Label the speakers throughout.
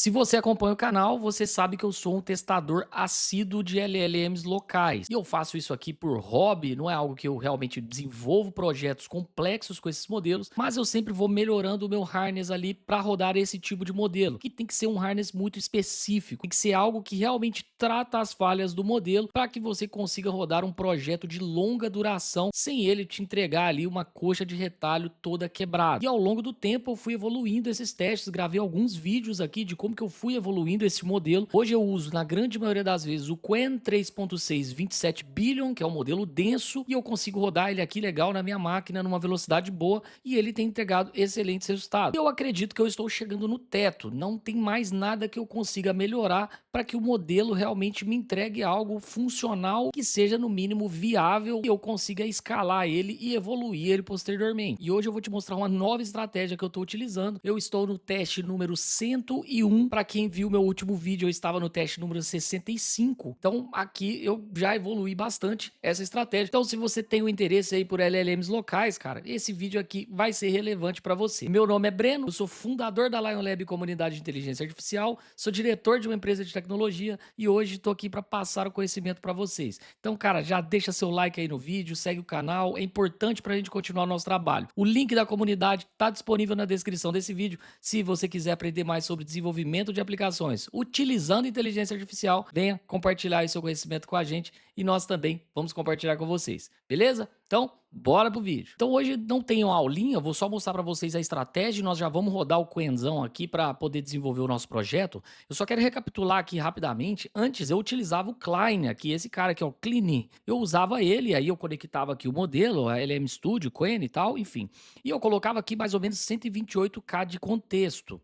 Speaker 1: Se você acompanha o canal, você sabe que eu sou um testador assíduo de LLMs locais. E eu faço isso aqui por hobby, não é algo que eu realmente desenvolvo projetos complexos com esses modelos, mas eu sempre vou melhorando o meu harness ali para rodar esse tipo de modelo, que tem que ser um harness muito específico, tem que ser algo que realmente trata as falhas do modelo para que você consiga rodar um projeto de longa duração sem ele te entregar ali uma coxa de retalho toda quebrada. E ao longo do tempo eu fui evoluindo esses testes, gravei alguns vídeos aqui de como que eu fui evoluindo esse modelo. Hoje eu uso, na grande maioria das vezes, o Qwen 3.6 27 billion, que é um modelo denso, e eu consigo rodar ele aqui legal na minha máquina numa velocidade boa, e ele tem entregado excelentes resultados. Eu acredito que eu estou chegando no teto, não tem mais nada que eu consiga melhorar para que o modelo realmente me entregue algo funcional que seja no mínimo viável e eu consiga escalar ele e evoluir ele posteriormente. E hoje eu vou te mostrar uma nova estratégia que eu estou utilizando. Eu estou no teste número 101. Para quem viu meu último vídeo, eu estava no teste número 65. Então aqui eu já evoluí bastante essa estratégia. Então se você tem o interesse aí por LLMs locais, cara, esse vídeo aqui vai ser relevante para você. Meu nome é Breno, eu sou fundador da Lion Lab Comunidade de Inteligência Artificial, sou diretor de uma empresa de tecnologia e hoje estou aqui para passar o conhecimento para vocês. Então, cara, já deixa seu like aí no vídeo, segue o canal, é importante para a gente continuar o nosso trabalho. O link da comunidade está disponível na descrição desse vídeo. Se você quiser aprender mais sobre desenvolvimento de aplicações utilizando inteligência artificial, venha compartilhar aí seu conhecimento com a gente e nós também vamos compartilhar com vocês, beleza? Então, bora pro vídeo. Então hoje não tenho aulinha, eu vou só mostrar para vocês a estratégia e nós já vamos rodar o Qwenzão aqui para poder desenvolver o nosso projeto. Eu só quero recapitular aqui rapidamente. Antes eu utilizava o Klein aqui, esse cara aqui, ó, Kleiny. Eu usava ele, aí eu conectava aqui o modelo, a LM Studio, Qwen e tal, enfim. E eu colocava aqui mais ou menos 128K de contexto.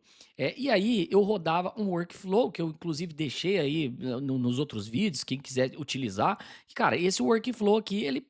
Speaker 1: E aí eu rodava um workflow que eu inclusive deixei aí nos outros vídeos, quem quiser utilizar. E, cara, esse workflow aqui, ele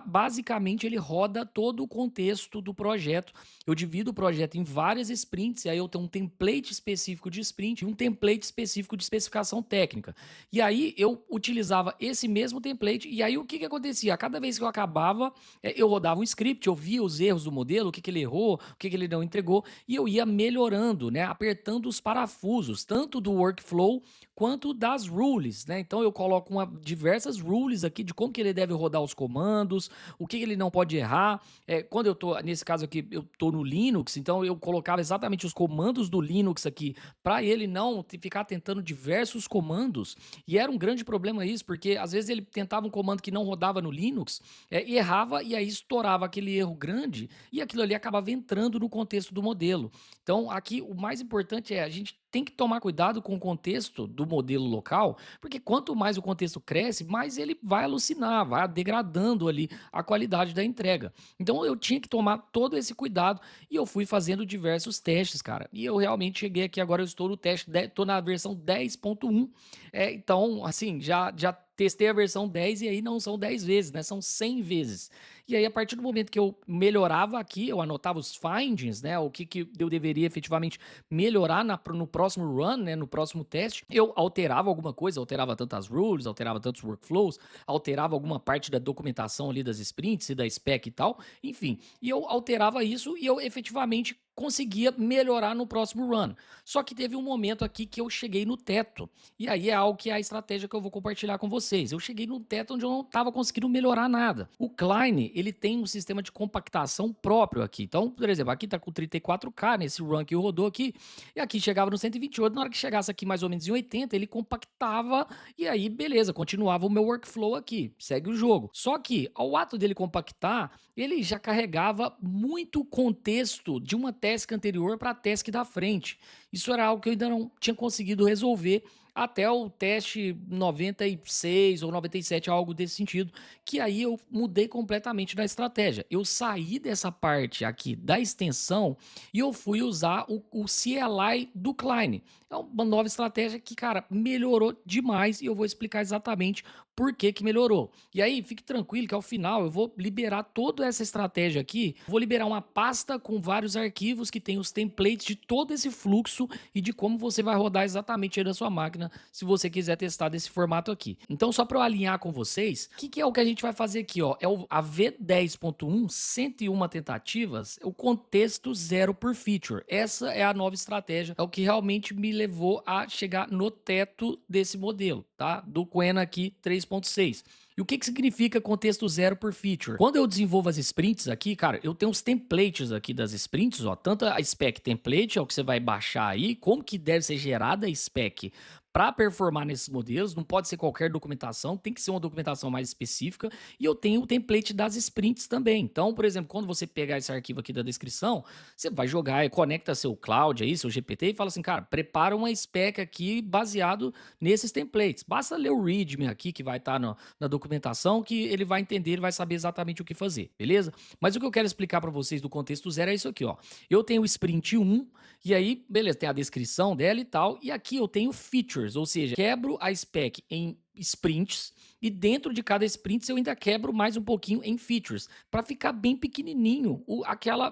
Speaker 1: basicamente ele roda todo o contexto do projeto. Eu divido o projeto em várias sprints, e aí eu tenho um template específico de sprint e um template específico de especificação técnica. E aí eu utilizava esse mesmo template, e aí o que acontecia? A cada vez que eu acabava, eu rodava um script, eu via os erros do modelo, o que ele errou, o que ele não entregou, e eu ia melhorando, né, apertando os parafusos, tanto do workflow quanto das rules, né? Então eu coloco diversas rules aqui de como que ele deve rodar os comandos, o que ele não pode errar. Quando eu tô, nesse caso aqui, eu tô no Linux, então eu colocava exatamente os comandos do Linux aqui para ele não ficar tentando diversos comandos. E era um grande problema isso, porque às vezes ele tentava um comando que não rodava no Linux, e errava, e aí estourava aquele erro grande, e aquilo ali acabava entrando no contexto do modelo. Então aqui o mais importante é a gente tem que tomar cuidado com o contexto do modelo local, porque quanto mais o contexto cresce, mais ele vai alucinar, vai degradando ali a qualidade da entrega. Então eu tinha que tomar todo esse cuidado e eu fui fazendo diversos testes, cara. E eu realmente cheguei aqui agora, eu estou no teste, estou na versão 10.1. Então, assim, já testei a versão 10 e aí não são 10 vezes, né? São 100 vezes. E aí, a partir do momento que eu melhorava aqui, eu anotava os findings, né? O que eu deveria efetivamente melhorar no próximo run, né? No próximo teste, eu alterava alguma coisa, alterava tantas rules, alterava tantos workflows, alterava alguma parte da documentação ali das sprints e da spec e tal, enfim. E eu alterava isso e eu efetivamente conseguia melhorar no próximo run. Só que teve um momento aqui que eu cheguei no teto. E aí é algo que é a estratégia que eu vou compartilhar com vocês. Eu cheguei no teto onde eu não estava conseguindo melhorar nada. O Klein, ele tem um sistema de compactação próprio aqui. Então, por exemplo, aqui tá com 34K nesse run que rodou aqui, e aqui chegava no 128, na hora que chegasse aqui mais ou menos em 80, ele compactava e aí beleza, continuava o meu workflow aqui, segue o jogo. Só que ao ato dele compactar, ele já carregava muito contexto de uma task anterior para a task da frente. Isso era algo que eu ainda não tinha conseguido resolver até o teste 96 ou 97, algo desse sentido, que aí eu mudei completamente da estratégia. Eu saí dessa parte aqui da extensão e eu fui usar o CLI do Klein. É uma nova estratégia que, cara, melhorou demais e eu vou explicar exatamente por que que melhorou. E aí, fique tranquilo que ao final eu vou liberar toda essa estratégia aqui, vou liberar uma pasta com vários arquivos que tem os templates de todo esse fluxo fluxo e de como você vai rodar exatamente aí na sua máquina, se você quiser testar desse formato aqui. Então, só para eu alinhar com vocês, o que, que é o que a gente vai fazer aqui, ó? É a V10.1, 101 tentativas, o contexto zero por feature. Essa é a nova estratégia, é o que realmente me levou a chegar no teto desse modelo, tá? Do Qwen aqui 3.6. E o que, que significa contexto zero por feature? Quando eu desenvolvo as sprints aqui, cara, eu tenho os templates aqui das sprints, ó, tanto a spec template, é o que você vai baixar aí, como que deve ser gerada a spec para performar nesses modelos, não pode ser qualquer documentação, tem que ser uma documentação mais específica, e eu tenho o template das sprints também. Então, por exemplo, quando você pegar esse arquivo aqui da descrição, você vai jogar e conecta seu cloud aí, seu GPT, e fala assim, cara, prepara uma spec aqui baseado nesses templates. Basta ler o README aqui, que vai estar na documentação, que ele vai entender, ele vai saber exatamente o que fazer, beleza? Mas o que eu quero explicar para vocês do contexto zero é isso aqui, ó. Eu tenho o sprint 1, e aí, beleza, tem a descrição dela e tal, e aqui eu tenho features, ou seja, quebro a spec em sprints, e dentro de cada sprint eu ainda quebro mais um pouquinho em features, para ficar bem pequenininho,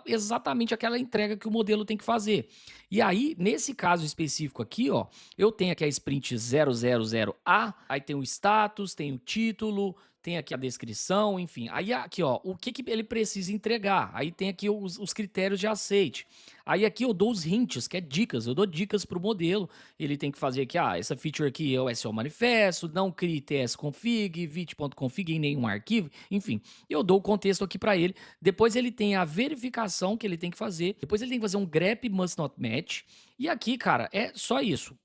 Speaker 1: exatamente aquela entrega que o modelo tem que fazer. E aí, nesse caso específico aqui, ó, eu tenho aqui a sprint 000A, aí tem o status, tem o título, tem aqui a descrição, enfim. Aí aqui, ó, o que, que ele precisa entregar. Aí tem aqui os critérios de aceite. Aí aqui eu dou os hints, que é dicas. Eu dou dicas para o modelo. Ele tem que fazer aqui, essa feature aqui é o SEO manifesto, não crie tsconfig, vit.config em nenhum arquivo, enfim. Eu dou o contexto aqui para ele. Depois ele tem a verificação que ele tem que fazer. Depois ele tem que fazer um grep must not match. E aqui, cara, é só isso.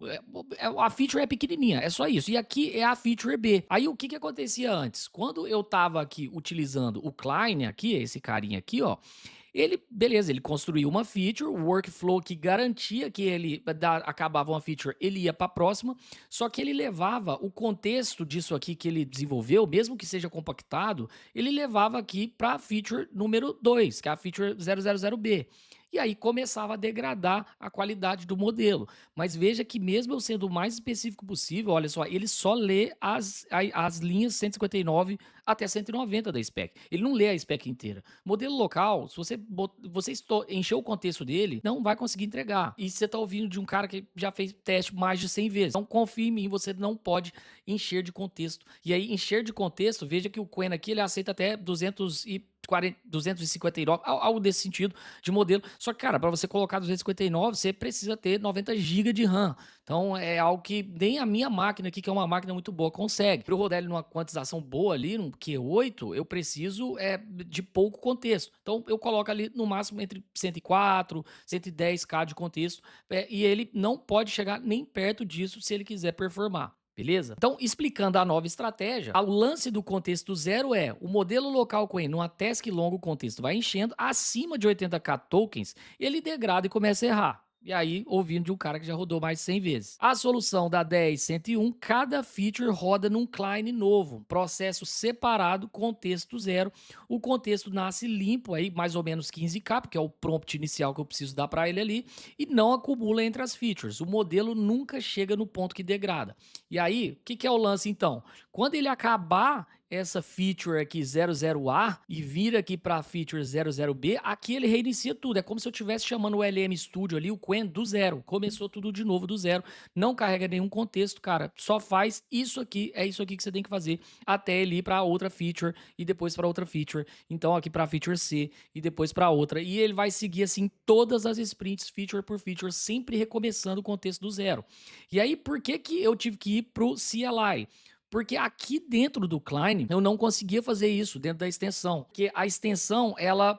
Speaker 1: A feature é pequenininha, é só isso. E aqui é a feature B. Aí o que que acontecia antes? Quando eu tava aqui utilizando o Klein aqui, esse carinha aqui, ó, beleza, ele construiu uma feature, o workflow que garantia que acabava uma feature, ele ia para a próxima, só que ele levava o contexto disso aqui que ele desenvolveu, mesmo que seja compactado, ele levava aqui para a feature número 2, que é a feature 000B. E aí começava a degradar a qualidade do modelo. Mas veja que mesmo eu sendo o mais específico possível, olha só, ele só lê as linhas 159 até 190 da spec. Ele não lê a spec inteira. Modelo local, se você encher o contexto dele, não vai conseguir entregar. E você está ouvindo de um cara que já fez teste mais de 100 vezes. Então confie em mim, você não pode encher de contexto. E aí, encher de contexto, veja que o Qwen aqui, ele aceita até 259, algo desse sentido de modelo. Só que, cara, para você colocar 259, você precisa ter 90 GB de RAM. Então, é algo que nem a minha máquina aqui, que é uma máquina muito boa, consegue. Para eu rodar ele numa quantização boa ali, num Q8, eu preciso de pouco contexto. Então, eu coloco ali no máximo entre 104, 110K de contexto, e ele não pode chegar nem perto disso se ele quiser performar. Beleza? Então, explicando a nova estratégia, o lance do contexto zero é o modelo local Qwen, numa task longa, o contexto vai enchendo, acima de 80k tokens, ele degrada e começa a errar. E aí, ouvindo de um cara que já rodou mais de 100 vezes. A solução da 10.101, cada feature roda num client novo, processo separado, contexto zero. O contexto nasce limpo, aí mais ou menos 15k, porque é o prompt inicial que eu preciso dar para ele ali, e não acumula entre as features. O modelo nunca chega no ponto que degrada. E aí, o que é o lance então? Quando ele acabar essa feature aqui 00A e vir aqui para a feature 00B, aqui ele reinicia tudo. É como se eu estivesse chamando o LM Studio ali, o Qwen, do zero. Começou tudo de novo do zero. Não carrega nenhum contexto, cara. Só faz isso aqui. É isso aqui que você tem que fazer até ele ir para outra feature e depois para outra feature. Então aqui para a feature C e depois para outra. E ele vai seguir assim todas as sprints, feature por feature, sempre recomeçando o contexto do zero. E aí, por que que eu tive que ir pro CLI? Porque aqui dentro do Klein, eu não conseguia fazer isso dentro da extensão. Porque a extensão,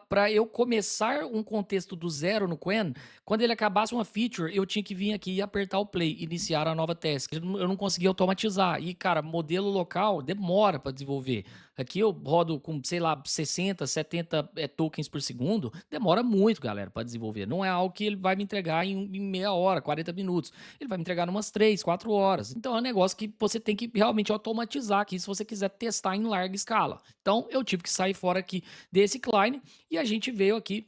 Speaker 1: para eu começar um contexto do zero no Qwen, quando ele acabasse uma feature, eu tinha que vir aqui e apertar o play, iniciar a nova task. Eu não conseguia automatizar. E, cara, modelo local demora para desenvolver. Aqui eu rodo com, sei lá, 60, 70 tokens por segundo. Demora muito, galera, para desenvolver. Não é algo que ele vai me entregar em meia hora, 40 minutos. Ele vai me entregar em umas 3, 4 horas. Então é um negócio que você tem que realmente automatizar aqui se você quiser testar em larga escala. Então eu tive que sair fora aqui desse Klein e a gente veio aqui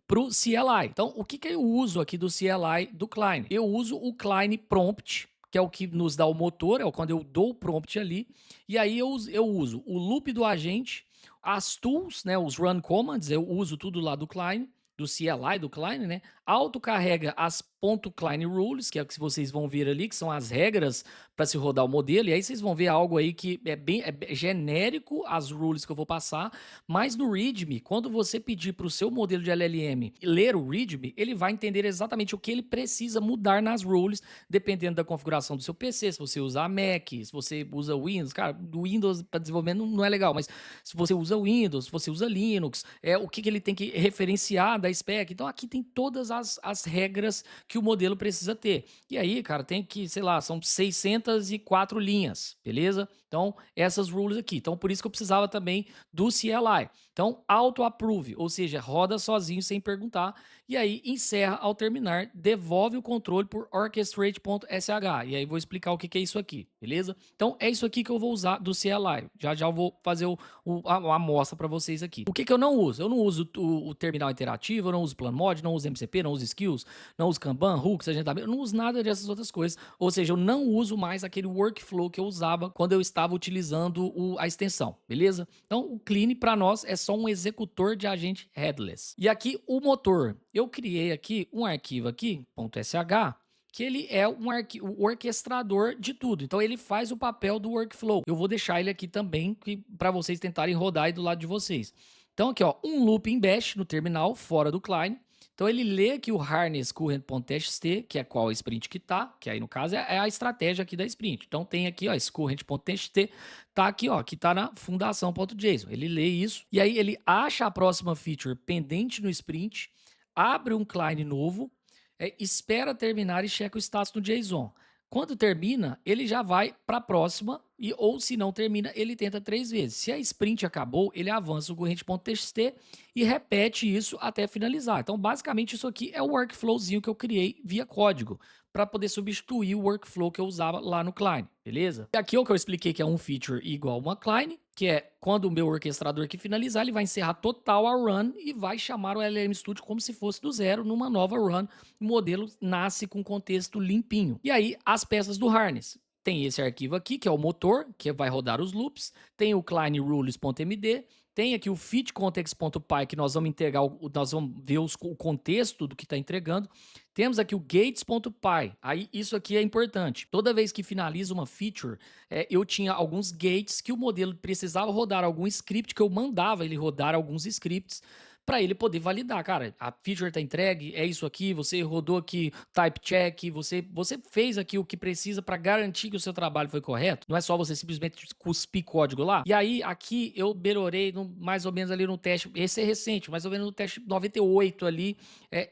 Speaker 1: para o CLI. Então, o que eu uso aqui do CLI do Klein? Eu uso o Klein Prompt, que é o que nos dá o motor, é quando eu dou o prompt ali, e aí eu uso o loop do agente, as tools, né, os run commands, eu uso tudo lá do Klein, do CLI do Klein, né? autocarrega as .Klein rules, que é o que vocês vão ver ali, que são as regras para se rodar o modelo, e aí vocês vão ver algo aí que é genérico, as rules que eu vou passar, mas no README, quando você pedir para o seu modelo de LLM ler o README, ele vai entender exatamente o que ele precisa mudar nas rules, dependendo da configuração do seu PC, se você usa Mac, se você usa Windows, cara, do Windows para desenvolvimento não é legal, mas se você usa Windows, se você usa Linux, o que ele tem que referenciar da spec. Então aqui tem todas as regras que o modelo precisa ter. E aí, cara, tem que, sei lá, são 604 linhas, beleza? Então, essas rules aqui. Então, por isso que eu precisava também do CLI. Então, auto-approve, ou seja, roda sozinho sem perguntar. E aí, encerra ao terminar, devolve o controle por orchestrate.sh. E aí, vou explicar o que é isso aqui, beleza? Então, é isso aqui que eu vou usar do CLI. Já já eu vou fazer a amostra para vocês aqui. O que eu não uso? Eu não uso o terminal interativo, eu não uso PlanMod, não uso MCP, não uso Skills, não uso Kanban, Hooks, agendamento, eu não uso nada dessas outras coisas. Ou seja, eu não uso mais aquele workflow que eu usava quando eu estava utilizando a extensão, beleza? Então, o Clean para nós é só um executor de agente headless. E aqui o motor, eu criei aqui um arquivo aqui, .sh, que ele é o orquestrador de tudo. Então ele faz o papel do workflow. Eu vou deixar ele aqui também para vocês tentarem rodar aí do lado de vocês. Então aqui, ó, um looping bash no terminal fora do client. Então ele lê aqui o harness current.txt, que é qual sprint que tá, que aí no caso é a estratégia aqui da sprint. Então tem aqui, ó, esse current.txt, tá aqui, ó, que tá na fundação.json. Ele lê isso e aí ele acha a próxima feature pendente no sprint, abre um client novo, espera terminar e checa o status no JSON. Quando termina, ele já vai para a próxima, ou se não termina, ele tenta 3 vezes. Se a sprint acabou, ele avança o corrente.txt e repete isso até finalizar. Então, basicamente, isso aqui é o workflowzinho que eu criei via código para poder substituir o workflow que eu usava lá no Klein, beleza? E aqui é o que eu expliquei que é um feature igual uma Klein, que é quando o meu orquestrador aqui finalizar, ele vai encerrar total a run e vai chamar o LLM Studio como se fosse do zero numa nova run. O modelo nasce com contexto limpinho. E aí, as peças do harness. Tem esse arquivo aqui, que é o motor, que vai rodar os loops. Tem o clientrules.md. Tem aqui o fitcontext.py, que nós vamos integrar, nós vamos ver o contexto do que está entregando. Temos aqui o gates.py. Aí isso aqui é importante. Toda vez que finaliza uma feature, eu tinha alguns gates que o modelo precisava rodar algum script, que eu mandava ele rodar alguns scripts para ele poder validar. Cara, a feature está entregue, é isso aqui, você rodou aqui type check, você fez aqui o que precisa para garantir que o seu trabalho foi correto. Não é só você simplesmente cuspir código lá. E aí, aqui eu melhorei mais ou menos ali no teste, esse é recente, mais ou menos no teste 98 ali,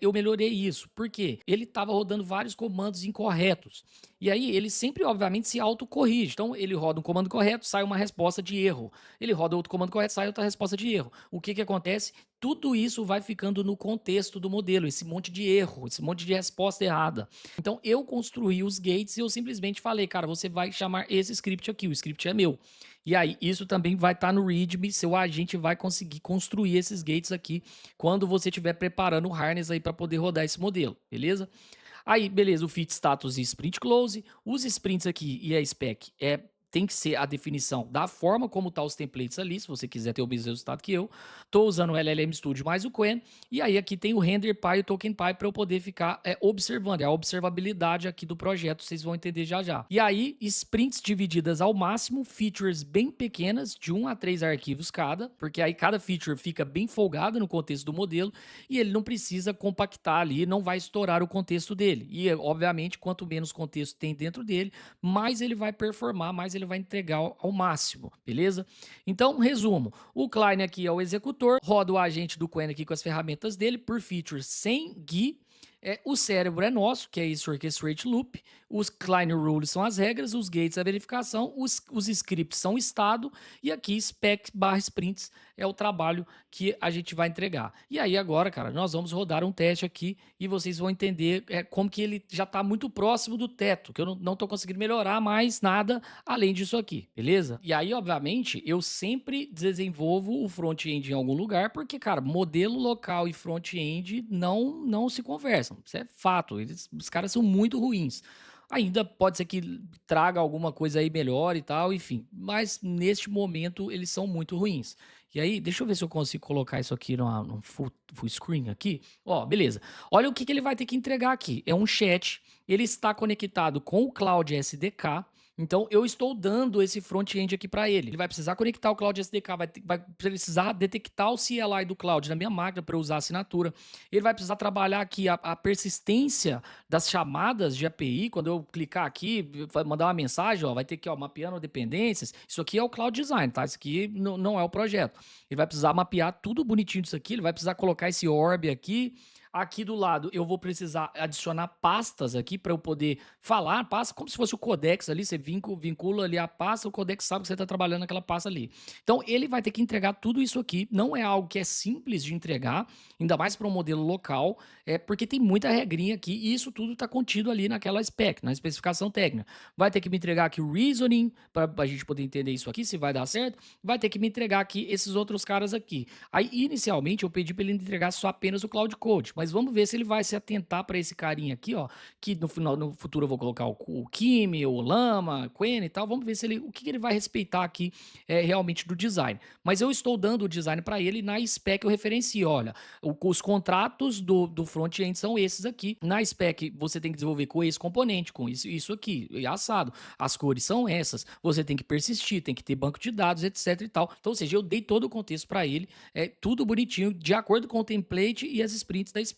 Speaker 1: eu melhorei isso. Por quê? Ele estava rodando vários comandos incorretos. E aí, ele sempre, obviamente, se autocorrige. Então, ele roda um comando correto, sai uma resposta de erro. Ele roda outro comando correto, sai outra resposta de erro. O que acontece? Tudo isso vai ficando no contexto do modelo, esse monte de erro, esse monte de resposta errada. Então, eu construí os gates e eu simplesmente falei, cara, você vai chamar esse script aqui, o script é meu. E aí, isso também vai estar no README, seu agente vai conseguir construir esses gates aqui quando você estiver preparando o harness aí para poder rodar esse modelo, beleza? Aí, beleza, o fit status e sprint close. Os sprints aqui e a spec tem que ser a definição da forma como tá os templates ali, se você quiser ter o mesmo resultado que eu. Tô usando o LLM Studio mais o Qwen, e aí aqui tem o RenderPy e o TokenPy para eu poder ficar observando, é a observabilidade aqui do projeto, vocês vão entender já já. E aí, sprints divididas ao máximo, features bem pequenas, de 1 a 3 arquivos cada, porque aí cada feature fica bem folgada no contexto do modelo, e ele não precisa compactar ali, não vai estourar o contexto dele. E, obviamente, quanto menos contexto tem dentro dele, mais ele vai performar, mais ele vai entregar ao máximo, beleza? Então, resumo, o client aqui é o executor, roda o agente do Qwen aqui com as ferramentas dele, por feature sem GUI, o cérebro é nosso, que é esse orchestrate loop, os client rules são as regras, os gates é a verificação, os scripts são o estado, e aqui spec/sprints é o trabalho que a gente vai entregar. E aí agora, cara, nós vamos rodar um teste aqui e vocês vão entender como que ele já está muito próximo do teto, que eu não estou conseguindo melhorar mais nada além disso aqui, beleza? E aí, obviamente, eu sempre desenvolvo o front-end em algum lugar, porque, cara, modelo local e front-end não se conversam. Isso é fato. Os caras são muito ruins. ainda pode ser que traga alguma coisa aí melhor e tal, enfim. Mas neste momento eles são muito ruins. E aí, deixa eu ver se eu consigo colocar isso aqui num full screen aqui. Ó, beleza. Olha o que que ele vai ter que entregar aqui. É um chat, ele está conectado com o Cloud SDK. Então, eu estou dando esse front-end aqui para ele. Ele vai precisar conectar o Cloud SDK, vai precisar detectar o CLI do Cloud na minha máquina para eu usar a assinatura. Ele vai precisar trabalhar aqui a persistência das chamadas de API. Quando eu clicar aqui, vai mandar uma mensagem, ó, vai ter que, ó, mapeando dependências. Isso aqui é o Cloud Design, tá? Isso aqui não é o projeto. Ele vai precisar mapear tudo bonitinho disso aqui. Ele vai precisar colocar esse orb aqui. Aqui do lado eu vou precisar adicionar pastas aqui para eu poder falar, pasta como se fosse o codex ali, você vincula ali a pasta, o codex sabe que você está trabalhando naquela pasta ali. Então ele vai ter que entregar tudo isso aqui, não é algo que é simples de entregar, ainda mais para um modelo local, porque tem muita regrinha aqui e isso tudo está contido ali naquela spec, na especificação técnica. Vai ter que me entregar aqui o reasoning, para a gente poder entender isso aqui, se vai dar certo, vai ter que me entregar aqui esses outros caras aqui. Aí, inicialmente, eu pedi para ele entregar só apenas o Cloud Code, mas vamos ver se ele vai se atentar para esse carinha aqui, ó, que no futuro eu vou colocar o Kimi, o Lama, Quen e tal. Vamos ver se ele, o que ele vai respeitar aqui realmente do design. Mas eu estou dando o design para ele na spec eu referencio. Olha, os contratos do front-end são esses aqui. Na spec você tem que desenvolver com esse componente, com isso aqui, e assado. As cores são essas. Você tem que persistir, tem que ter banco de dados, etc e tal. Então, ou seja, eu dei todo o contexto para ele, tudo bonitinho, de acordo com o template e as sprints da spec.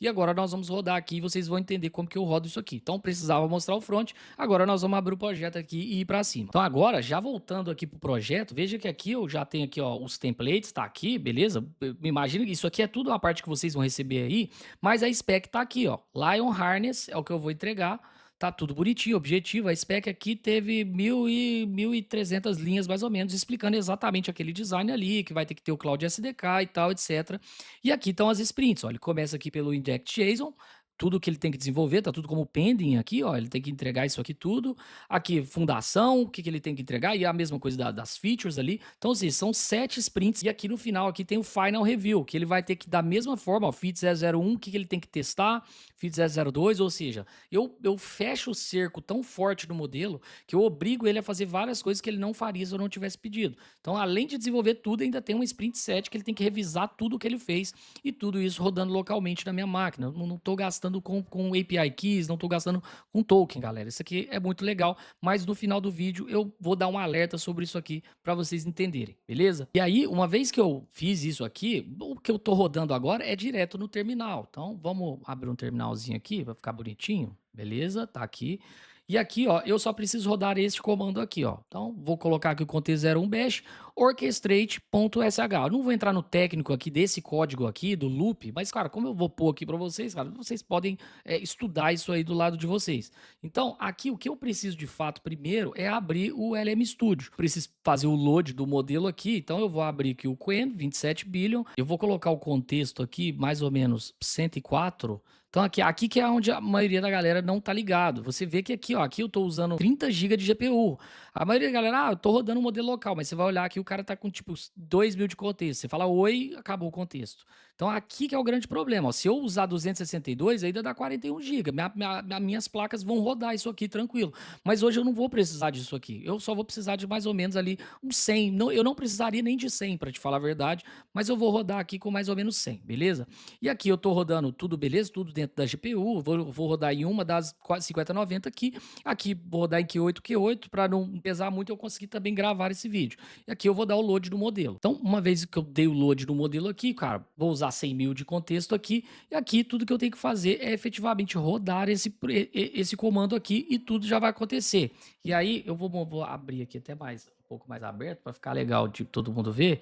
Speaker 1: E agora nós vamos rodar aqui e vocês vão entender como que eu rodo isso aqui. Então, precisava mostrar o front, agora nós vamos abrir o projeto aqui e ir para cima. Então, agora, já voltando aqui pro projeto, veja que aqui eu já tenho aqui, ó, os templates, tá aqui, beleza? Me imagino que isso aqui é tudo uma parte que vocês vão receber aí, mas a spec tá aqui, ó. Lion Harness é o que eu vou entregar. Tá tudo bonitinho, objetivo. A spec aqui teve 1.300 linhas mais ou menos, explicando exatamente aquele design ali, que vai ter que ter o Cloud SDK e tal, etc. E aqui estão as sprints, ó. Ele começa aqui pelo index.json, tudo que ele tem que desenvolver, tá tudo como pending aqui, ó. Ele tem que entregar isso aqui tudo. Aqui, fundação, o que, que ele tem que entregar, e a mesma coisa das features ali. Então, assim, são 7 sprints. E aqui no final, aqui tem o final review, que ele vai ter que, da mesma forma, ó, Fit 001, o que, que ele tem que testar, Fit 002, ou seja, eu fecho o cerco tão forte no modelo que eu obrigo ele a fazer várias coisas que ele não faria se eu não tivesse pedido. Então, além de desenvolver tudo, ainda tem um sprint set que ele tem que revisar tudo o que ele fez e tudo isso rodando localmente na minha máquina. Eu não estou gastando com API Keys, não estou gastando com token, galera. Isso aqui é muito legal, mas no final do vídeo eu vou dar um alerta sobre isso aqui para vocês entenderem, beleza? E aí, uma vez que eu fiz isso aqui, o que eu estou rodando agora é direto no terminal. Então, vamos abrir um terminalzinho aqui para ficar bonitinho, beleza? Tá aqui. E aqui, ó, eu só preciso rodar este comando aqui, ó. Então, vou colocar aqui o contexto 01 bash orchestrate.sh. Eu não vou entrar no técnico aqui desse código aqui, do loop, mas, cara, como eu vou pôr aqui para vocês, cara, vocês podem estudar isso aí do lado de vocês. Então, aqui o que eu preciso de fato primeiro é abrir o LM Studio. Preciso fazer o load do modelo aqui, então eu vou abrir aqui o Quen, 27 billion, eu vou colocar o contexto aqui, mais ou menos 104. Então aqui que é onde a maioria da galera não tá ligado. Você vê que aqui, ó, aqui eu tô usando 30 GB de GPU. A maioria da galera, eu tô rodando um modelo local, mas você vai olhar aqui, o cara tá com tipo 2.000 de contexto. Você fala oi, acabou o contexto. Então aqui que é o grande problema, ó. Se eu usar 262, ainda dá 41 GB. Minhas placas vão rodar isso aqui tranquilo. Mas hoje eu não vou precisar disso aqui. Eu só vou precisar de mais ou menos ali uns 100. Não, eu não precisaria nem de 100 para te falar a verdade, mas eu vou rodar aqui com mais ou menos 100, beleza? E aqui eu tô rodando tudo beleza, tudo dentro da GPU, vou rodar em uma das 5090 aqui vou rodar em Q8 para não pesar muito eu conseguir também gravar esse vídeo. E aqui eu vou dar o load do modelo. Então, uma vez que eu dei o load do modelo aqui, cara, vou usar 100 mil de contexto aqui, e aqui tudo que eu tenho que fazer é efetivamente rodar esse comando aqui e tudo já vai acontecer. E aí eu vou abrir aqui até mais, um pouco mais aberto para ficar legal de todo mundo ver.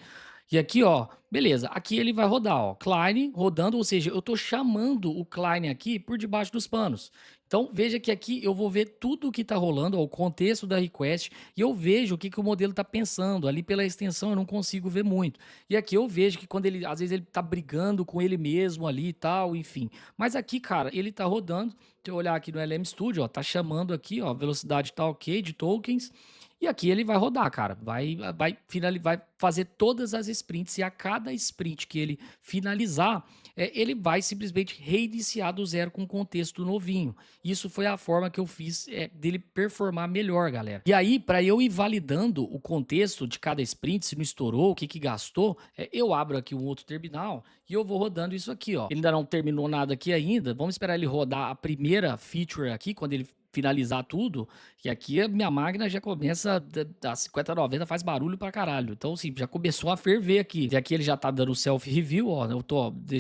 Speaker 1: E aqui, ó, beleza, aqui ele vai rodar, ó, Cline rodando, ou seja, eu tô chamando o Cline aqui por debaixo dos panos. Então, veja que aqui eu vou ver tudo o que tá rolando, ó, o contexto da request, e eu vejo o que, que o modelo tá pensando. Ali pela extensão eu não consigo ver muito. E aqui eu vejo que quando ele, às vezes ele tá brigando com ele mesmo ali e tal, enfim. Mas aqui, cara, ele tá rodando, se eu olhar aqui no LM Studio, ó, tá chamando aqui, ó, velocidade tá ok de tokens. E aqui ele vai rodar, cara. Vai fazer todas as sprints e a cada sprint que ele finalizar, ele vai simplesmente reiniciar do zero com contexto novinho. Isso foi a forma que eu fiz dele performar melhor, galera. E aí, para eu ir validando o contexto de cada sprint, se não estourou, o que que gastou, eu abro aqui um outro terminal e eu vou rodando isso aqui, ó. Ele ainda não terminou nada aqui ainda. Vamos esperar ele rodar a primeira feature aqui, quando ele finalizar tudo, que aqui a minha máquina já começa a 50, 90, faz barulho pra caralho. Então, assim, já começou a ferver aqui. E aqui ele já tá dando self-review, ó.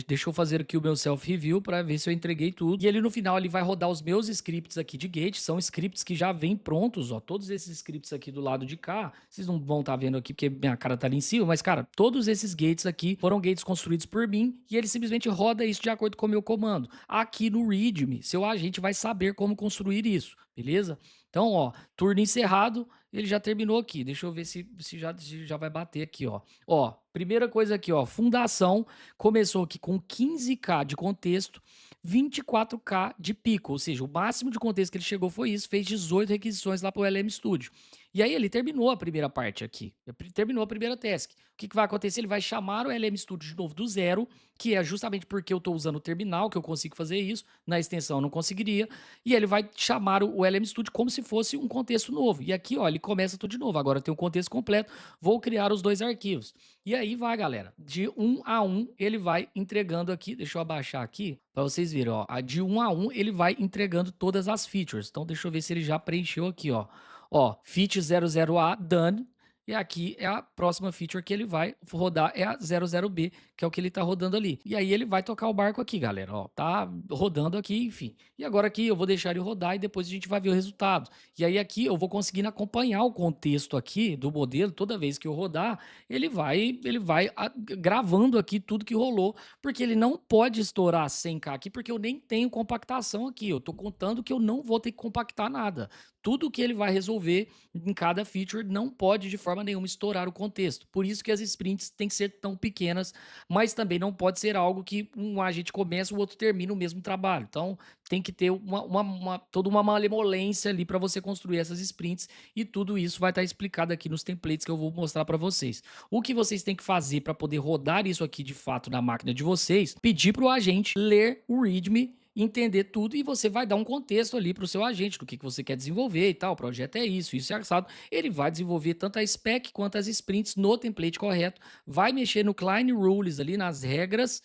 Speaker 1: Deixa eu fazer aqui o meu self-review pra ver se eu entreguei tudo. E ele no final ele vai rodar os meus scripts aqui de gate. São scripts que já vêm prontos, ó. Todos esses scripts aqui do lado de cá, vocês não vão estar vendo aqui porque minha cara tá ali em cima, mas, cara, todos esses gates aqui foram gates construídos por mim e ele simplesmente roda isso de acordo com o meu comando. Aqui no README, seu agente vai saber como construir isso. Beleza? Então, ó, turno encerrado, ele já terminou aqui. Deixa eu ver se já vai bater aqui, ó. Ó, primeira coisa aqui, ó, fundação começou aqui com 15k de contexto, 24k de pico, ou seja, o máximo de contexto que ele chegou foi isso, fez 18 requisições lá para o LM Studio. E aí ele terminou a primeira parte aqui, terminou a primeira task. O que vai acontecer? Ele vai chamar o LM Studio de novo do zero, que é justamente porque eu estou usando o terminal que eu consigo fazer isso, na extensão eu não conseguiria, e ele vai chamar o LM Studio como se fosse um contexto novo. E aqui, ó, ele começa tudo de novo. Agora tem um contexto completo, vou criar os dois arquivos. E aí vai, galera, de um a um ele vai entregando aqui, deixa eu abaixar aqui, para vocês verem, ó, de um a um ele vai entregando todas as features. Então deixa eu ver se ele já preencheu aqui, ó. Ó, feat 00A done. E aqui é a próxima feature que ele vai rodar, é a 00B, que é o que ele tá rodando ali. E aí ele vai tocar o barco aqui, galera, ó, tá rodando aqui, enfim. E agora aqui eu vou deixar ele rodar e depois a gente vai ver o resultado. E aí aqui eu vou conseguindo acompanhar o contexto aqui do modelo, toda vez que eu rodar, ele vai gravando aqui tudo que rolou, porque ele não pode estourar 100k aqui, porque eu nem tenho compactação aqui, eu tô contando que eu não vou ter que compactar nada. Tudo que ele vai resolver em cada feature não pode de forma nenhuma estourar o contexto. Por isso que as sprints têm que ser tão pequenas, mas também não pode ser algo que um agente começa, o outro termina o mesmo trabalho. Então tem que ter toda uma malemolência ali para você construir essas sprints e tudo isso vai estar explicado aqui nos templates que eu vou mostrar para vocês. O que vocês têm que fazer para poder rodar isso aqui de fato na máquina de vocês, pedir para o agente ler o README, entender tudo e você vai dar um contexto ali para o seu agente do que você quer desenvolver e tal. O projeto é isso é assado. Ele vai desenvolver tanto a spec quanto as sprints no template correto, vai mexer no Klein Rules ali, nas regras,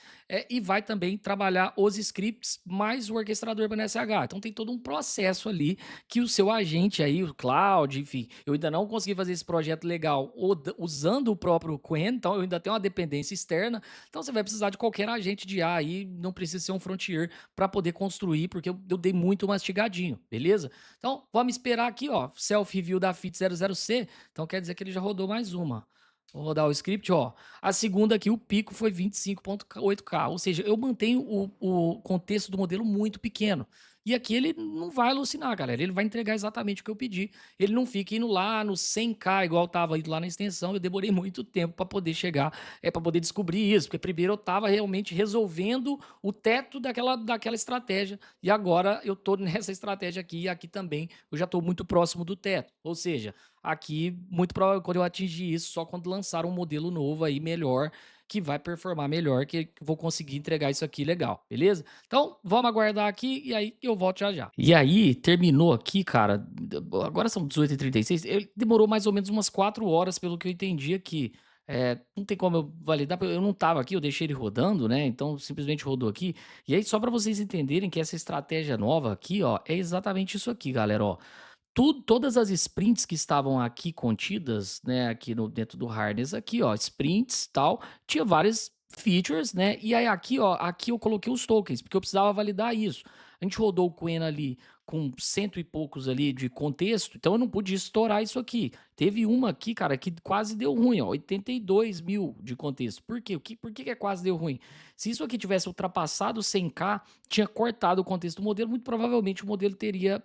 Speaker 1: e vai também trabalhar os scripts mais o orquestrador para NSH. Então tem todo um processo ali que o seu agente aí, o Cloud, enfim, eu ainda não consegui fazer esse projeto legal usando o próprio Quen, então eu ainda tenho uma dependência externa, então você vai precisar de qualquer agente de IA aí, não precisa ser um frontier para poder construir, porque eu dei muito mastigadinho, beleza? Então, vamos esperar aqui, ó, self-review da FIT 00C, então quer dizer que ele já rodou mais uma. Vou rodar o script, ó. A segunda aqui, o pico foi 25.8K, ou seja, eu mantenho o contexto do modelo muito pequeno. E aqui ele não vai alucinar, galera. Ele vai entregar exatamente o que eu pedi. Ele não fica indo lá no 100K, igual tava indo lá na extensão. Eu demorei muito tempo para poder chegar, para poder descobrir isso. Porque primeiro eu tava realmente resolvendo o teto daquela estratégia. E agora eu tô nessa estratégia aqui. E aqui também eu já tô muito próximo do teto. Ou seja, aqui, muito provável quando eu atingir isso, só quando lançar um modelo novo aí, melhor, que vai performar melhor, que vou conseguir entregar isso aqui legal, beleza? Então, vamos aguardar aqui e aí eu volto já já. E aí, terminou aqui, cara, agora são 18h36, ele demorou mais ou menos umas 4 horas, pelo que eu entendi aqui. Não tem como eu validar, porque eu não tava aqui, eu deixei ele rodando, né? Então, simplesmente rodou aqui. E aí, só para vocês entenderem que essa estratégia nova aqui, ó, é exatamente isso aqui, galera, ó. Todas as sprints que estavam aqui contidas, né, aqui dentro do harness aqui, ó, sprints tal, tinha várias features, né, e aí aqui, ó, aqui eu coloquei os tokens, porque eu precisava validar isso. A gente rodou o Quen ali com cento e poucos ali de contexto, então eu não podia estourar isso aqui. Teve uma aqui, cara, que quase deu ruim, ó, 82 mil de contexto. Por quê? Por que quase deu ruim? Se isso aqui tivesse ultrapassado 100k, tinha cortado o contexto do modelo, muito provavelmente o modelo teria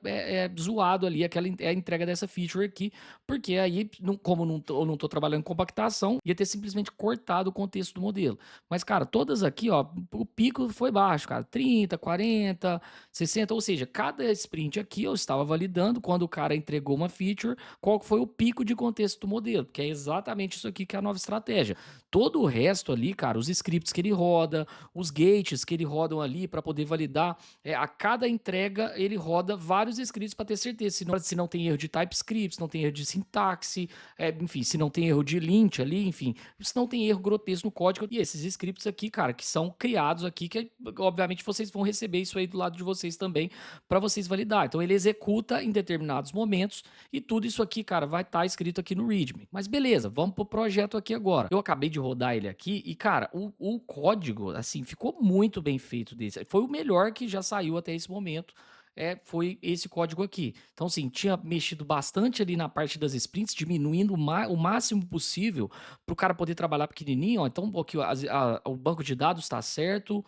Speaker 1: zoado ali a entrega dessa feature aqui, porque aí, como eu não tô trabalhando com compactação, ia ter simplesmente cortado o contexto do modelo. Mas, cara, todas aqui, ó, o pico foi baixo, cara, 30, 40, 60, ou seja, cada sprint aqui eu estava validando quando o cara entregou uma feature, qual foi o pico de contexto do modelo, porque é exatamente isso aqui que é a nova estratégia. Todo o resto ali, cara, os scripts que ele roda, os gates que ele rodam ali para poder validar, a cada entrega ele roda vários scripts para ter certeza se não tem erro de TypeScript, se não tem erro de sintaxe, enfim, se não tem erro de lint ali, enfim, se não tem erro grotesco no código. E esses scripts aqui, cara, que são criados aqui, que obviamente vocês vão receber isso aí do lado de vocês também para vocês validar. Então ele executa em determinados momentos e tudo isso aqui, cara, vai estar escrito aqui no README. Mas beleza, vamos pro projeto aqui agora. Eu acabei de rodar ele aqui e, cara, o código, assim, ficou muito bem feito desse. Foi o melhor que já saiu até esse momento. Foi esse código aqui. Então, assim, tinha mexido bastante ali na parte das sprints, diminuindo o máximo possível para o cara poder trabalhar pequenininho. Ó. Então, aqui, ó, o banco de dados está certo.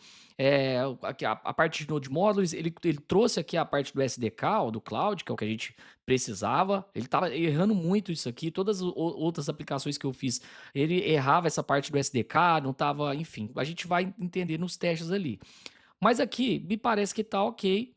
Speaker 1: Aqui, a parte de Node Modules, ele trouxe aqui a parte do SDK, ou do Cloud, que é o que a gente precisava. Ele estava errando muito isso aqui. Todas as outras aplicações que eu fiz, ele errava essa parte do SDK, não estava. Enfim, a gente vai entender nos testes ali. Mas aqui, me parece que tá ok.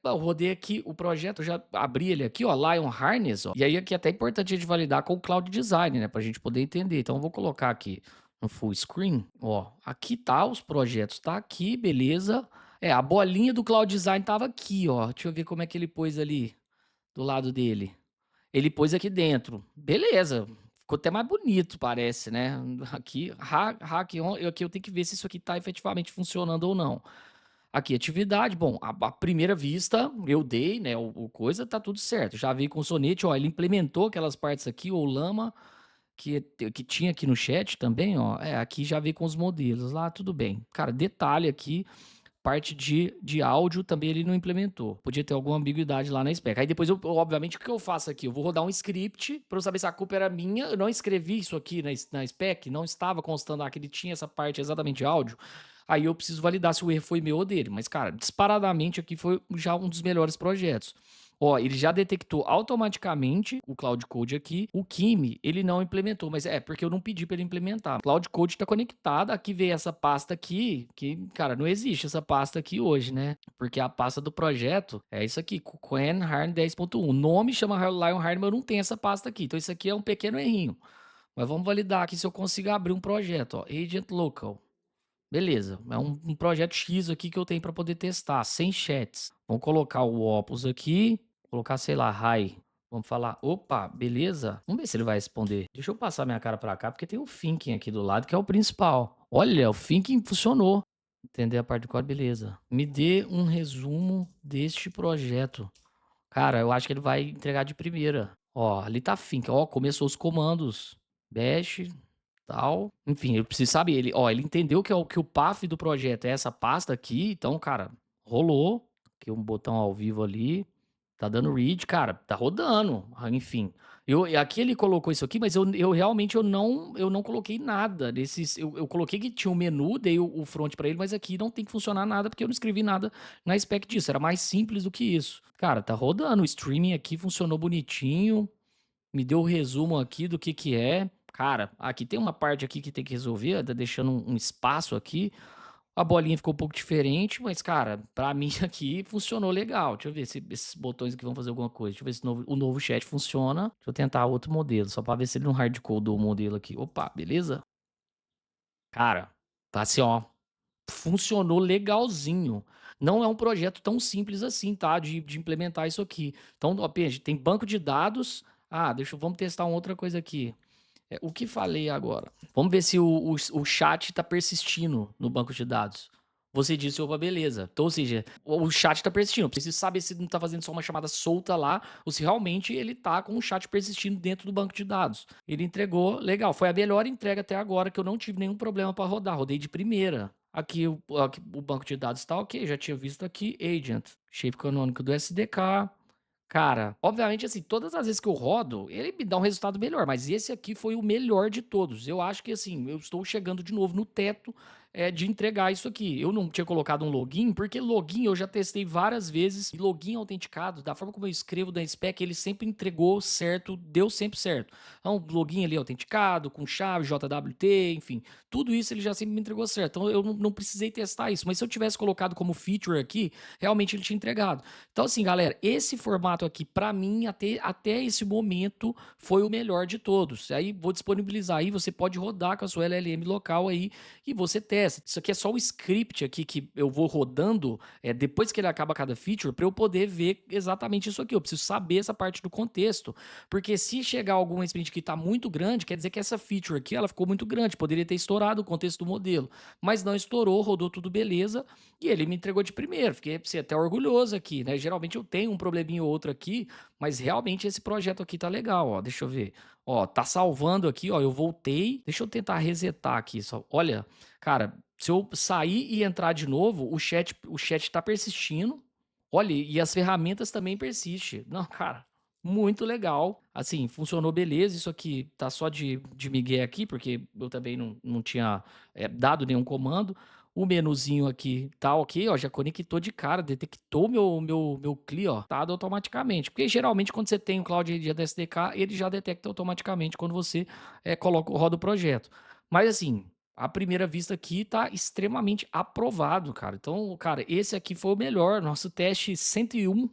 Speaker 1: Eu rodei aqui o projeto, eu já abri ele aqui, ó, Lion Harness, ó. E aí aqui é até importante a gente validar com o Cloud Design, né, pra gente poder entender. Então eu vou colocar aqui no full screen, ó, aqui tá os projetos, tá aqui, beleza. A bolinha do Cloud Design tava aqui, ó. Deixa eu ver como é que ele pôs ali do lado dele. Ele pôs aqui dentro. Beleza. Ficou até mais bonito, parece, né? Aqui, aqui eu tenho que ver se isso aqui tá efetivamente funcionando ou não. Aqui, atividade, bom, à primeira vista, eu dei, né, o coisa, tá tudo certo. Já vi com o Sonete, ó, ele implementou aquelas partes aqui, o Lama, que tinha aqui no chat também, ó. Aqui já vi com os modelos lá, tudo bem. Cara, detalhe aqui, parte de áudio também ele não implementou. Podia ter alguma ambiguidade lá na spec. Aí depois, obviamente, o que eu faço aqui? Eu vou rodar um script para eu saber se a culpa era minha. Eu não escrevi isso aqui na spec, não estava constando lá que ele tinha essa parte exatamente de áudio. Aí eu preciso validar se o erro foi meu ou dele. Mas, cara, disparadamente aqui foi já um dos melhores projetos. Ó, ele já detectou automaticamente o Cloud Code aqui. O Kimi, ele não implementou, mas porque eu não pedi para ele implementar. O Cloud Code está conectado. Aqui veio essa pasta aqui, que, cara, não existe essa pasta aqui hoje, né? Porque a pasta do projeto é isso aqui, Quen Harn 10.1. O nome chama Lion Harn, mas eu não tenho essa pasta aqui. Então isso aqui é um pequeno errinho. Mas vamos validar aqui se eu consigo abrir um projeto, ó. Agent Local. Beleza, é um projeto X aqui que eu tenho para poder testar, sem chats. Vamos colocar o Opus aqui, colocar, sei lá, Hi. Vamos falar, opa, beleza? Vamos ver se ele vai responder. Deixa eu passar minha cara para cá, porque tem o Thinking aqui do lado, que é o principal. Olha, o Thinking funcionou. Entender a parte do código, beleza. Me dê um resumo deste projeto. Cara, eu acho que ele vai entregar de primeira. Ó, ali tá Thinking. Ó, começou os comandos. Bash, tal. Enfim, eu preciso saber, ele entendeu que o path do projeto é essa pasta aqui, então, cara, rolou. Aqui um botão ao vivo ali, tá dando read, cara, tá rodando. Enfim, aqui ele colocou isso aqui, mas eu realmente eu não coloquei nada desses. Eu coloquei que tinha um menu, dei o front pra ele, mas aqui não tem que funcionar nada porque eu não escrevi nada na spec disso. Era mais simples do que isso. Cara, tá rodando. O streaming aqui funcionou bonitinho. Me deu o resumo aqui do que é. Cara, aqui tem uma parte aqui que tem que resolver, tá deixando um espaço aqui. A bolinha ficou um pouco diferente, mas, cara, pra mim aqui funcionou legal. Deixa eu ver se esses botões aqui vão fazer alguma coisa. Deixa eu ver se o novo chat funciona. Deixa eu tentar outro modelo, só pra ver se ele não hardcodou o modelo aqui. Opa, beleza? Cara, tá assim, ó. Funcionou legalzinho. Não é um projeto tão simples assim, tá? De implementar isso aqui. Então, ó, gente, tem banco de dados. Vamos testar uma outra coisa aqui. O que falei agora? Vamos ver se o chat está persistindo no banco de dados. Você disse, opa, beleza. Então, ou seja, o chat está persistindo. Eu preciso saber se não está fazendo só uma chamada solta lá, ou se realmente ele está com o chat persistindo dentro do banco de dados. Ele entregou, legal. Foi a melhor entrega até agora, que eu não tive nenhum problema para rodar. Rodei de primeira. Aqui o banco de dados está ok, já tinha visto aqui. Agent, shape canônico do SDK. Cara, obviamente, assim, todas as vezes que eu rodo, ele me dá um resultado melhor, mas esse aqui foi o melhor de todos. Eu acho que, assim, eu estou chegando de novo no teto. de entregar isso aqui. Eu não tinha colocado um login, porque login eu já testei várias vezes, e login autenticado, da forma como eu escrevo da spec, ele sempre entregou certo, deu sempre certo. Então, login ali autenticado, com chave, JWT, enfim, tudo isso ele já sempre me entregou certo. Então, eu não precisei testar isso. Mas se eu tivesse colocado como feature aqui, realmente ele tinha entregado. Então, assim, galera, esse formato aqui, para mim, até esse momento, foi o melhor de todos. Aí vou disponibilizar aí, você pode rodar com a sua LLM local aí e você testa. Isso aqui é só o script aqui que eu vou rodando depois que ele acaba cada feature para eu poder ver exatamente isso aqui. Eu preciso saber essa parte do contexto, porque se chegar algum sprint que está muito grande, quer dizer que essa feature aqui ela ficou muito grande, poderia ter estourado o contexto do modelo, mas não estourou, rodou tudo beleza e ele me entregou de primeiro. Fiquei assim, até orgulhoso aqui, né? Geralmente eu tenho um probleminha ou outro aqui, mas realmente esse projeto aqui tá legal, ó. Deixa eu ver. Ó, tá salvando aqui, ó. Eu voltei. Deixa eu tentar resetar aqui. Só. Olha, cara, se eu sair e entrar de novo, o chat tá persistindo. Olha, e as ferramentas também persistem. Não, cara, muito legal. Assim, funcionou beleza. Isso aqui tá só de migué aqui, porque eu também não tinha dado nenhum comando. O menuzinho aqui tá ok, ó, já conectou de cara, detectou meu CLI, ó, tá automaticamente. Porque geralmente quando você tem o Cloud AD SDK, ele já detecta automaticamente quando você roda o projeto. Mas assim, à primeira vista aqui tá extremamente aprovado, cara. Então, cara, esse aqui foi o melhor. Nosso teste 101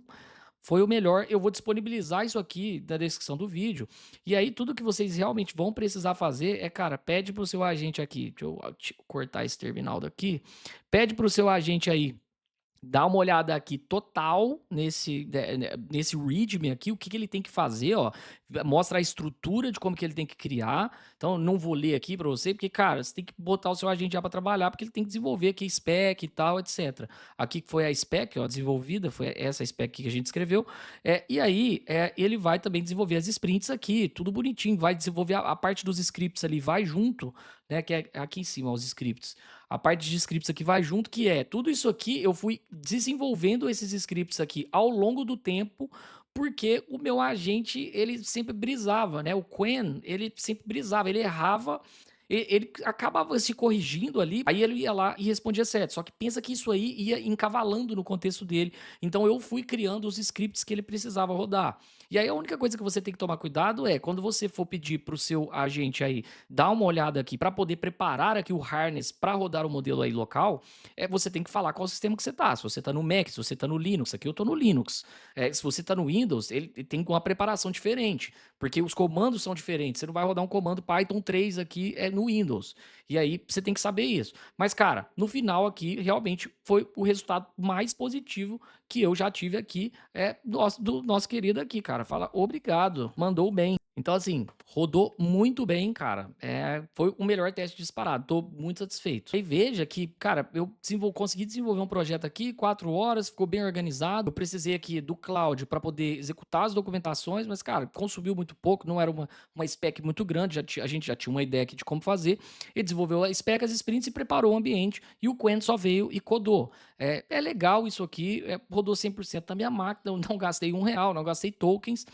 Speaker 1: foi o melhor. Eu vou disponibilizar isso aqui na descrição do vídeo. E aí, tudo que vocês realmente vão precisar fazer é, cara, pede pro seu agente aqui. Deixa eu cortar esse terminal daqui. Pede pro seu agente aí dá uma olhada aqui total nesse readme aqui, o que que ele tem que fazer, ó. Mostra a estrutura de como que ele tem que criar. Então, não vou ler aqui para você, porque, cara, você tem que botar o seu agente já para trabalhar, porque ele tem que desenvolver aqui spec e tal, etc. Aqui que foi a spec, ó, desenvolvida, foi essa spec que a gente escreveu. E aí, ele vai também desenvolver as sprints aqui, tudo bonitinho, vai desenvolver a parte dos scripts ali, vai junto, né, que é aqui em cima, ó, os scripts. A parte de scripts aqui vai junto, que é tudo isso aqui. Eu fui desenvolvendo esses scripts aqui ao longo do tempo, porque o meu agente ele sempre brisava, né? O Quen ele sempre brisava, ele errava, ele acabava se corrigindo ali, aí ele ia lá e respondia certo. Só que pensa que isso aí ia encavalando no contexto dele. Então eu fui criando os scripts que ele precisava rodar. E aí a única coisa que você tem que tomar cuidado é quando você for pedir para o seu agente aí dar uma olhada aqui para poder preparar aqui o harness para rodar o modelo aí local, você tem que falar qual sistema que você tá. Se você tá no Mac, se você tá no Linux, aqui eu tô no Linux. Se você tá no Windows, ele tem uma preparação diferente, porque os comandos são diferentes. Você não vai rodar um comando Python 3 aqui no Windows. E aí você tem que saber isso. Mas, cara, no final aqui, realmente foi o resultado mais positivo que eu já tive aqui, do nosso querido aqui, cara. Fala obrigado, mandou bem. Então, assim, rodou muito bem, cara. Foi o melhor teste disparado. Tô muito satisfeito. E veja que, cara, eu consegui desenvolver um projeto aqui, 4 horas, ficou bem organizado. Eu precisei aqui do cloud para poder executar as documentações, mas, cara, consumiu muito pouco, não era uma spec muito grande, a gente já tinha uma ideia aqui de como fazer. Ele desenvolveu a spec, as sprints e preparou o ambiente, e o Quen só veio e codou. É legal isso aqui, rodou 100% na minha máquina, eu não gastei R$ 1, não gastei tokens,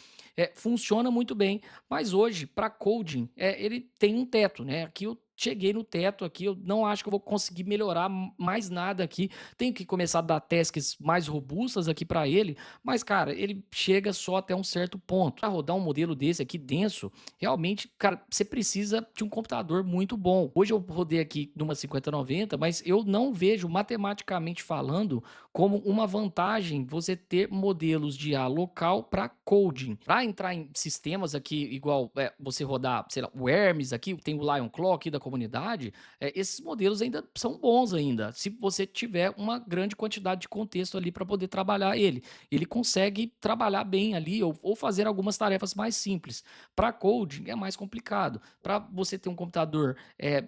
Speaker 1: funciona muito bem. Mas hoje, para coding, ele tem um teto, né? Aqui eu cheguei no teto aqui, eu não acho que eu vou conseguir melhorar mais nada aqui. Tenho que começar a dar tasks mais robustas aqui para ele, mas cara, ele chega só até um certo ponto. Para rodar um modelo desse aqui denso, realmente, cara, você precisa de um computador muito bom. Hoje eu rodei aqui numa 5090, mas eu não vejo matematicamente falando como uma vantagem você ter modelos de IA local para coding. Para entrar em sistemas aqui, igual você rodar, sei lá, o Hermes aqui, tem o Lion Claw aqui da comunidade, esses modelos ainda são bons ainda, se você tiver uma grande quantidade de contexto ali para poder trabalhar ele. Ele consegue trabalhar bem ali ou fazer algumas tarefas mais simples. Para coding é mais complicado. Para você ter um computador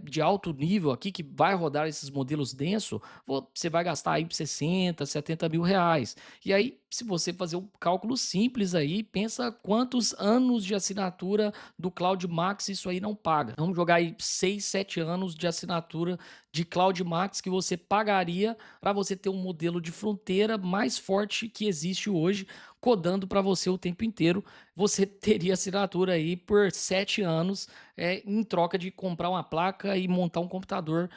Speaker 1: de alto nível aqui que vai rodar esses modelos densos, você vai gastar aí 60, 70 mil reais. E aí, se você fazer um cálculo simples aí, pensa quantos anos de assinatura do Cloud Max isso aí não paga. Vamos jogar aí 6, 7 anos de assinatura de Cloud Max que você pagaria para você ter um modelo de fronteira mais forte que existe hoje, codando para você o tempo inteiro. você teria assinatura aí por 7 anos, em troca de comprar uma placa e montar um computador,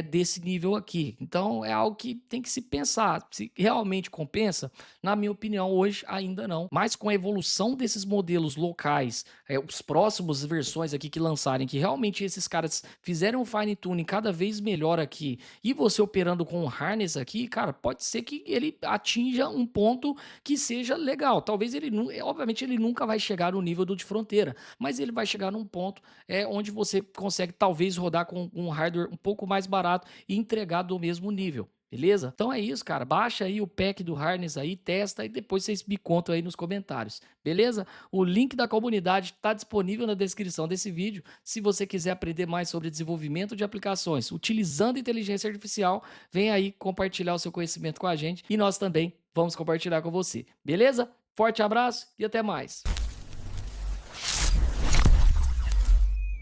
Speaker 1: desse nível aqui. Então é algo que tem que se pensar, se realmente compensa, na minha opinião hoje ainda não, mas com a evolução desses modelos locais, os próximos versões aqui que lançarem, que realmente esses caras fizerem um fine tuning cada vez melhor aqui, e você operando com o harness aqui, cara, pode ser que ele atinja um ponto que seja legal. Talvez ele obviamente ele nunca vai chegar no nível do de fronteira, mas ele vai chegar num ponto, onde você consegue talvez rodar com um hardware um pouco mais barato e entregar do mesmo nível. Beleza? Então é isso, cara. Baixa aí o pack do Harness aí, testa e depois vocês me contam aí nos comentários. Beleza? O link da comunidade está disponível na descrição desse vídeo. Se você quiser aprender mais sobre desenvolvimento de aplicações utilizando inteligência artificial, vem aí compartilhar o seu conhecimento com a gente e nós também vamos compartilhar com você. Beleza? Forte abraço e até mais.